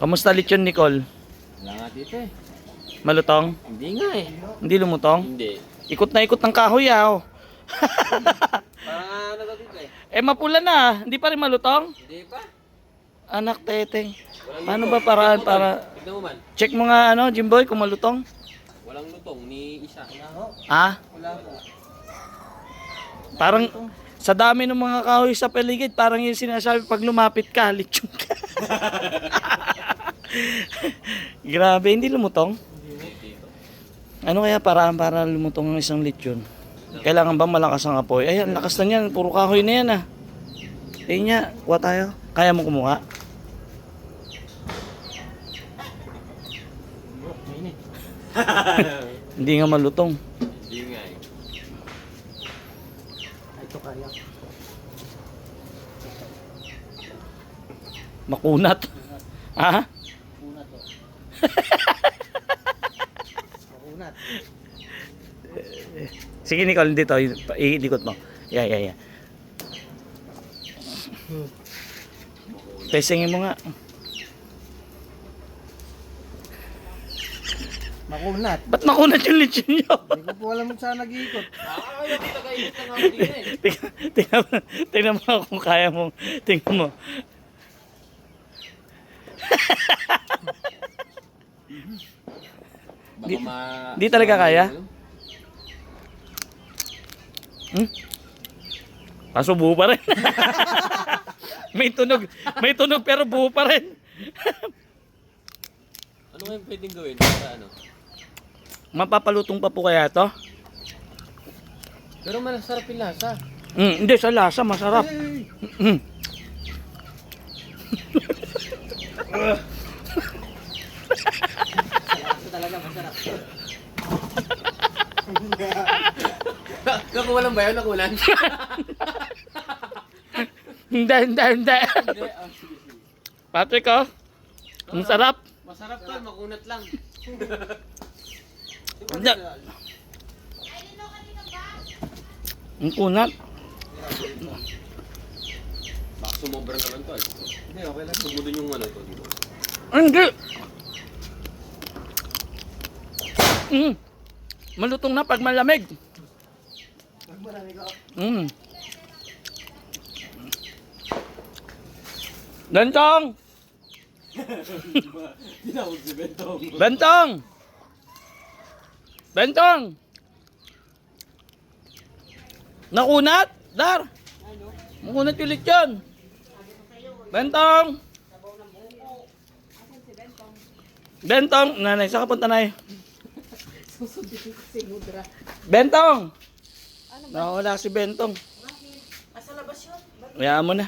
Kamusta lechon, Nicole? Wala nga dito eh. Malutong? Hindi nga eh. Hindi lumutong? Hindi. Ikot na ikot ng kahoy, ah. Oh. Parang ano daw dito eh. Eh, mapula na. Hindi pa rin malutong? Hindi pa. Anak, teteng. Walang Paano lutong. ba paraan Tignan mo, para... tol. Tignan mo man. Check mo nga, ano, Jimboy, kung malutong. Walang lutong ni isa. Wala ho. Ah? Wala po. Parang sa dami ng mga kahoy sa paligid, parang yung sinasabi pag lumapit ka, lechon ka. Grabe, hindi lumutong. Ano kaya paraan para lumutong ng isang lechon? Kailangan ba malakas ang apoy? Ay, ang lakas na yan. Puro kahoy na yan, ah. Ayun nga, kuha tayo. Kaya mo kumuha? Hindi nga malutong. Hindi nga eh. Ito kaya. Makunat. Ha? Makunat to. Makunat. Sige, Nicole, dito. Iikot mo. Yeah. Testingin mo nga. Makunat. Ba't makunat yung lechon nyo? Hindi ko po alam kung saan nag-iikot. Ayaw dito kainit na nga ako dito eh. tingnan mo kung kaya mo. Tingnan mo. Baka Di talaga kaya? Kaso buo pa rin. May tunog pero buo pa rin. Ano kayong pwedeng gawin para ano? Mapapalutong pa po kaya to? Pero masarap yung lasa. Hindi, sa lasa masarap. Ito talaga masarap. Nakuha ba yun? Nakulan? Hindi. Hindi. Patrick, oh. Ang sarap. Masarap to, makunat lang. Hindi. Ang kunat. Baka sumobra naman to eh. Hindi, okay lang. Sumudin yung ano to dito. Hindi. Malutong na pag malamig. Bentong! Tinawag si Bentong. Bentong! Bentong! Nakunat? Dar! Makunat yung lechon. Bentong! Bentong! Nanay, saan ka punta, Nay? Susundin ko si Mudra. Bentong! Nawala si Bentong. Nasa labas yun. Hayaan mo na.